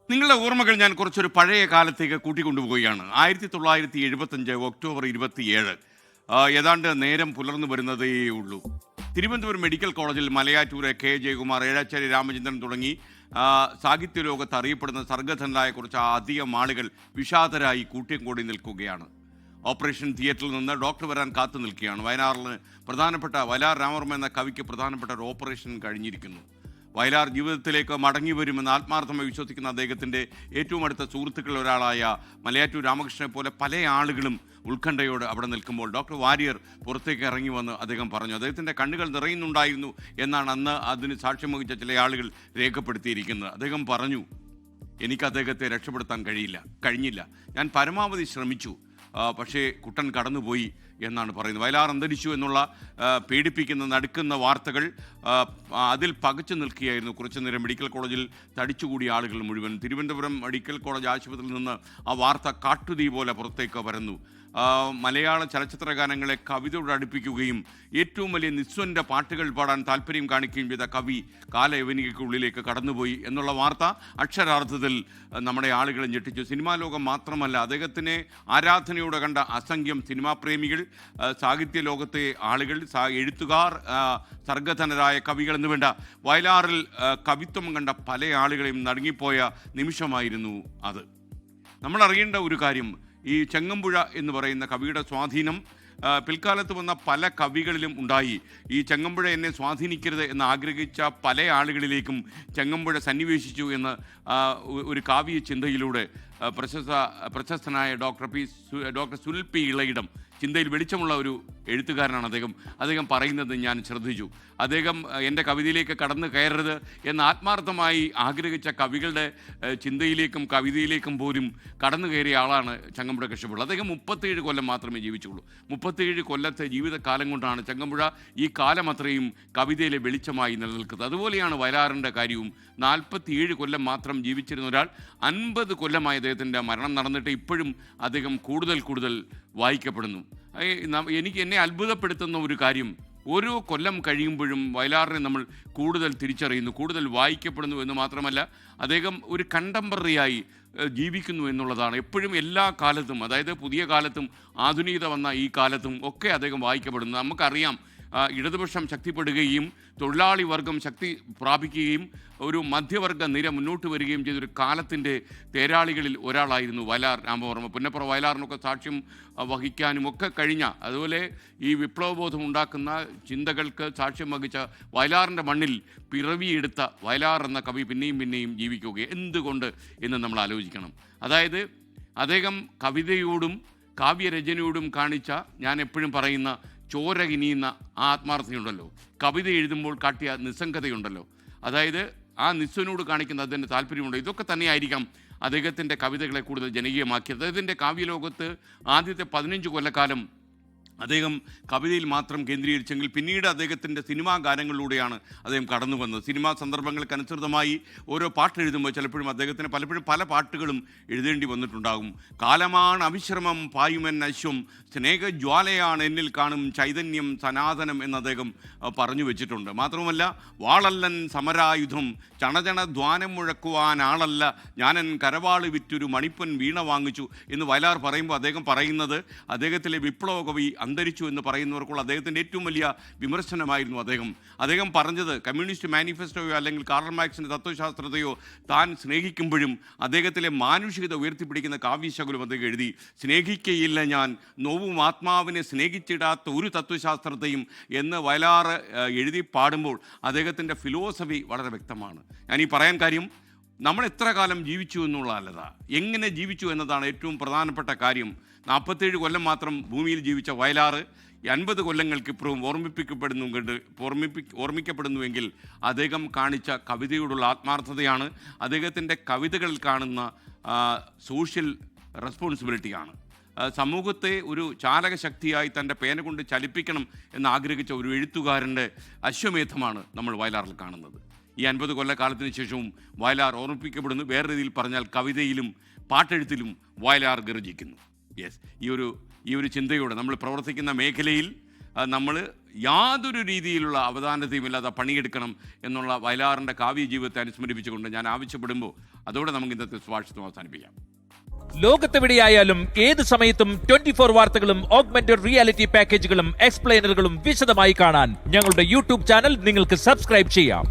നിങ്ങളുടെ ഓർമ്മകൾ ഞാൻ കുറച്ചൊരു പഴയ കാലത്തേക്ക് കൂട്ടിക്കൊണ്ടുപോവുകയാണ്. 1975 ഒക്ടോബർ 27. ഏതാണ്ട് നേരം പുലർന്നു വരുന്നതേ ഉള്ളൂ. തിരുവനന്തപുരം മെഡിക്കൽ കോളേജിൽ മലയാറ്റൂര് കെ ജയകുമാർ, ഏഴാച്ചേരി രാമചന്ദ്രൻ തുടങ്ങി സാഹിത്യ ലോകത്ത് അറിയപ്പെടുന്ന സർഗധനരായ കുറച്ച് അധികം ആളുകൾ വിഷാദരായി കൂട്ടിയും നിൽക്കുകയാണ്. ഓപ്പറേഷൻ തിയേറ്ററിൽ നിന്ന് ഡോക്ടർ വരാൻ കാത്തു നിൽക്കുകയാണ്. വയലാറിന് പ്രധാനപ്പെട്ട വയലാർ രാമവർമ്മ എന്ന കവിക്ക് പ്രധാനപ്പെട്ട ഒരു ഓപ്പറേഷൻ കഴിഞ്ഞിരിക്കുന്നു. വയലാർ ജീവിതത്തിലേക്ക് മടങ്ങി വരുമെന്ന് ആത്മാർത്ഥമായി വിശ്വസിക്കുന്ന അദ്ദേഹത്തിൻ്റെ ഏറ്റവും അടുത്ത സുഹൃത്തുക്കളിൽ ഒരാളായ മലയാറ്റൂർ രാമകൃഷ്ണനെ പോലെ പല ആളുകളും ഉത്കണ്ഠയോട് അവിടെ നിൽക്കുമ്പോൾ ഡോക്ടർ വാര്യർ പുറത്തേക്ക് ഇറങ്ങി വന്ന് അദ്ദേഹം പറഞ്ഞു. അദ്ദേഹത്തിൻ്റെ കണ്ണുകൾ നിറയുന്നുണ്ടായിരുന്നു എന്നാണ് അന്ന് അതിന് സാക്ഷ്യം വഹിച്ച ചില ആളുകൾ രേഖപ്പെടുത്തിയിരിക്കുന്നത്. അദ്ദേഹം പറഞ്ഞു, എനിക്ക് അദ്ദേഹത്തെ രക്ഷപ്പെടുത്താൻ കഴിഞ്ഞില്ല. ഞാൻ പരമാവധി ശ്രമിച്ചു, പക്ഷേ കുട്ടൻ കടന്നുപോയി എന്നാണ് പറയുന്നത്. വയലാർ അന്തരിച്ചു എന്നുള്ള പേടിപ്പിക്കുന്ന നടുക്കുന്ന വാർത്തകൾ അതിൽ പകച്ചു നിൽക്കുകയായിരുന്നു കുറച്ചു നേരം മെഡിക്കൽ കോളേജിൽ തടിച്ചുകൂടിയ ആളുകൾ മുഴുവൻ. തിരുവനന്തപുരം മെഡിക്കൽ കോളേജ് ആശുപത്രിയിൽ നിന്ന് ആ വാർത്ത കാട്ടുതീ പോലെ പുറത്തേക്ക് വരുന്നു. മലയാള ചലച്ചിത്ര ഗാനങ്ങളെ കവിതയോട് അടുപ്പിക്കുകയും ഏറ്റവും വലിയ നിസ്വൻ്റെ പാട്ടുകൾ പാടാൻ താല്പര്യം കാണിക്കുകയും ചെയ്ത കവി കാലയവനികയ്ക്കുള്ളിലേക്ക് കടന്നുപോയി എന്നുള്ള വാർത്ത അക്ഷരാർത്ഥത്തിൽ നമ്മുടെ ആളുകളെ ഞെട്ടിച്ചു. സിനിമാ ലോകം മാത്രമല്ല, അദ്ദേഹത്തിനെ ആരാധനയോടെ കണ്ട അസംഖ്യം സിനിമാ പ്രേമികൾ, സാഹിത്യ ലോകത്തെ ആളുകൾ, എഴുത്തുകാർ, സർഗധനരായ കവികൾ എന്ന് വേണ്ട വയലാറിൽ കവിത്വം കണ്ട പല ആളുകളെയും നടുങ്ങിപ്പോയ നിമിഷമായിരുന്നു അത്. നമ്മൾ അറിയേണ്ട ഒരു കാര്യം, ഈ ചെങ്ങമ്പുഴ എന്ന് പറയുന്ന കവിയുടെ സ്വാധീനം പിൽക്കാലത്ത് വന്ന പല കവികളിലും ഉണ്ടായി. ഈ ചെങ്ങമ്പുഴ എന്നെ സ്വാധീനിക്കരുത് എന്ന് ആഗ്രഹിച്ച പല ആളുകളിലേക്കും ചെങ്ങമ്പുഴ സന്നിവേശിച്ചു എന്ന് ഒരു കാവ്യ ചിന്തയിലൂടെ പ്രശസ്തനായ ഡോക്ടർ സുനിൽ പി ഇളയിടം, ചിന്തയിൽ വെളിച്ചമുള്ള ഒരു എഴുത്തുകാരനാണ് അദ്ദേഹം പറയുന്നത് ഞാൻ ശ്രദ്ധിച്ചു. അദ്ദേഹം എൻ്റെ കവിതയിലേക്ക് കടന്നു കയറരുത് എന്ന് ആത്മാർത്ഥമായി ആഗ്രഹിച്ച കവികളുടെ ചിന്തയിലേക്കും കവിതയിലേക്കും പോലും കടന്നു കയറിയ ആളാണ് ചങ്ങമ്പുഴ കൃഷ്ണപിള്ള. അദ്ദേഹം 37 കൊല്ലം മാത്രമേ ജീവിച്ചുള്ളൂ. 37 കൊല്ലത്തെ ജീവിതകാലം കൊണ്ടാണ് ചങ്ങമ്പുഴ ഈ കാലം അത്രയും കവിതയിലെ വെളിച്ചമായി നിലനിൽക്കുന്നത്. അതുപോലെയാണ് വയലാറിൻ്റെ കാര്യവും. 47 കൊല്ലം മാത്രം ജീവിച്ചിരുന്ന ഒരാൾ 50 കൊല്ലമായി അദ്ദേഹത്തിൻ്റെ മരണം നടന്നിട്ട് ഇപ്പോഴും അദ്ദേഹം കൂടുതൽ വായിക്കപ്പെടുന്നു. എന്നെ അത്ഭുതപ്പെടുത്തുന്ന ഒരു കാര്യം, ഓരോ കൊല്ലം കഴിയുമ്പോഴും വയലാറിനെ നമ്മൾ കൂടുതൽ തിരിച്ചറിയുന്നു, കൂടുതൽ വായിക്കപ്പെടുന്നു എന്ന് മാത്രമല്ല, അദ്ദേഹം ഒരു കണ്ടംപററിയായി ജീവിക്കുന്നു എന്നുള്ളതാണ്. എപ്പോഴും എല്ലാ കാലത്തും, അതായത് പുതിയ കാലത്തും ആധുനികത വന്ന ഈ കാലത്തും ഒക്കെ അദ്ദേഹം വായിക്കപ്പെടുന്നു. നമുക്കറിയാം, ഇടതുപക്ഷം ശക്തിപ്പെടുകയും തൊഴിലാളി വർഗം ശക്തി പ്രാപിക്കുകയും ഒരു മധ്യവർഗ നിര മുന്നോട്ട് വരികയും ചെയ്തൊരു കാലത്തിൻ്റെ തേരാളികളിൽ ഒരാളായിരുന്നു വയലാർ രാമവർമ്മ. പുന്നപ്ര വയലാറിനൊക്കെ സാക്ഷ്യം വഹിക്കാനും ഒക്കെ കഴിഞ്ഞ, അതുപോലെ ഈ വിപ്ലവബോധം ഉണ്ടാക്കുന്ന ചിന്തകൾക്ക് സാക്ഷ്യം വഹിച്ച വയലാറിൻ്റെ മണ്ണിൽ പിറവിയെടുത്ത വയലാർ എന്ന കവി പിന്നെയും ജീവിക്കുക എന്തുകൊണ്ട് എന്ന് നമ്മൾ ആലോചിക്കണം. അതായത് അദ്ദേഹം കവിതയോടും കാവ്യരചനയോടും കാണിച്ച, ഞാൻ എപ്പോഴും പറയുന്ന ചോര കിനിയുന്ന ആ ആത്മാർത്ഥതയുണ്ടല്ലോ, കവിത എഴുതുമ്പോൾ കാട്ടിയ നിസ്സംഗതയുണ്ടല്ലോ, അതായത് ആ നിസ്വനോട് കാണിക്കുന്ന അതിൻ്റെ താല്പര്യമുണ്ട്. ഇതൊക്കെ തന്നെയായിരിക്കാം അദ്ദേഹത്തിൻ്റെ കവിതകളെ കൂടുതൽ ജനകീയമാക്കിയത്. അദ്ദേഹത്തിൻ്റെ കാവ്യലോകത്ത് ആദ്യത്തെ 15 കൊല്ലക്കാലം അദ്ദേഹം കവിതയിൽ മാത്രം കേന്ദ്രീകരിച്ചെങ്കിൽ പിന്നീട് അദ്ദേഹത്തിൻ്റെ സിനിമാ ഗാനങ്ങളിലൂടെയാണ് അദ്ദേഹം കടന്നു വന്നത്. സിനിമാ സന്ദർഭങ്ങൾക്കനുസൃതമായി ഓരോ പാട്ട് എഴുതുമ്പോൾ ചിലപ്പോഴും അദ്ദേഹത്തിന് പലപ്പോഴും പല പാട്ടുകളും എഴുതേണ്ടി വന്നിട്ടുണ്ടാകും. കാലമാണ് അവിശ്രമം പായുമെൻ അശ്വം, സ്നേഹജ്വാലയാണ് എന്നിൽ കാണും ചൈതന്യം സനാതനം എന്ന് അദ്ദേഹം പറഞ്ഞു വെച്ചിട്ടുണ്ട്. മാത്രമല്ല, വാളല്ലൻ സമരായുധം, ചണചണ ധ്വാനം മുഴക്കുവാൻ ആളല്ല ഞാനൻ കരവാള് വിറ്റൊരു മണിപ്പൻ വീണ വാങ്ങിച്ചു എന്ന് വയലാർ പറയുമ്പോൾ അദ്ദേഹം പറയുന്നത് അദ്ദേഹത്തിലെ വിപ്ലവ കവി അന്തരിച്ചു എന്ന് പറയുന്നവർക്കുള്ള അദ്ദേഹത്തിൻ്റെ ഏറ്റവും വലിയ വിമർശനമായിരുന്നു. അദ്ദേഹം പറഞ്ഞത് കമ്മ്യൂണിസ്റ്റ് മാനിഫെസ്റ്റോയോ അല്ലെങ്കിൽ കാർൽ മാർക്സിൻ്റെ തത്വശാസ്ത്രത്തെയോ താൻ സ്നേഹിക്കുമ്പോഴും അദ്ദേഹത്തിലെ മാനുഷികത ഉയർത്തിപ്പിടിക്കുന്ന കാവ്യശകുലം അദ്ദേഹം എഴുതി. സ്നേഹിക്കയില്ല ഞാൻ നോവും ആത്മാവിനെ സ്നേഹിച്ചിടാത്ത ഒരു തത്വശാസ്ത്രത്തെയും എന്ന് വയലാർ എഴുതി പാടുമ്പോൾ അദ്ദേഹത്തിൻ്റെ ഫിലോസഫി വളരെ വ്യക്തമാണ്. ഞാൻ ഈ പറയാൻ കാര്യം, നമ്മൾ എത്ര കാലം ജീവിച്ചു എന്നുള്ളതല്ല, എങ്ങനെ ജീവിച്ചു എന്നതാണ് ഏറ്റവും പ്രധാനപ്പെട്ട കാര്യം. 47 കൊല്ലം മാത്രം ഭൂമിയിൽ ജീവിച്ച വയലാർ 50 കൊല്ലങ്ങൾക്കിപ്പുറവും ഓർമ്മിക്കപ്പെടുന്നുവെങ്കിൽ അദ്ദേഹം കാണിച്ച കവിതയോടുള്ള ആത്മാർത്ഥതയാണ്, അദ്ദേഹത്തിൻ്റെ കവിതകളിൽ കാണുന്ന സോഷ്യൽ റെസ്പോൺസിബിലിറ്റിയാണ്. സമൂഹത്തെ ഒരു ചാലകശക്തിയായി തൻ്റെ പേന കൊണ്ട് ചലിപ്പിക്കണം എന്നാഗ്രഹിച്ച ഒരു എഴുത്തുകാരൻ്റെ അശ്വമേധമാണ് നമ്മൾ വയലാറിൽ കാണുന്നത്. ഈ 50 കൊല്ലക്കാലത്തിന് ശേഷവും വയലാർ ഓർമ്മിപ്പിക്കപ്പെടുന്നു. വേറെ രീതിയിൽ പറഞ്ഞാൽ കവിതയിലും പാട്ടെഴുത്തിലും വയലാർ ഗർജിക്കുന്നു. യെസ്, ഈ ഒരു ചിന്തയോടെ നമ്മൾ പ്രവർത്തിക്കുന്ന മേഖലയിൽ നമ്മൾ യാതൊരു രീതിയിലുള്ള അവധാനതയുമില്ലാതെ പണിയെടുക്കണം എന്നുള്ള വയലാറിൻ്റെ കാവ്യ ജീവിതത്തെ അനുസ്മരിപ്പിച്ചുകൊണ്ട് ഞാൻ ആവശ്യപ്പെടുമ്പോൾ അതോടെ നമുക്ക് ഇന്നത്തെ സുഭാഷിതം അവസാനിപ്പിക്കാം. ലോകത്തെവിടെയായാലും ഏത് സമയത്തും 24 വാർത്തകളും ഓഗ്മെന്റഡ് റിയാലിറ്റി പാക്കേജുകളും എക്സ്പ്ലെയിനറുകളും വിശദമായി കാണാൻ ഞങ്ങളുടെ യൂട്യൂബ് ചാനൽ നിങ്ങൾക്ക് സബ്സ്ക്രൈബ് ചെയ്യാം.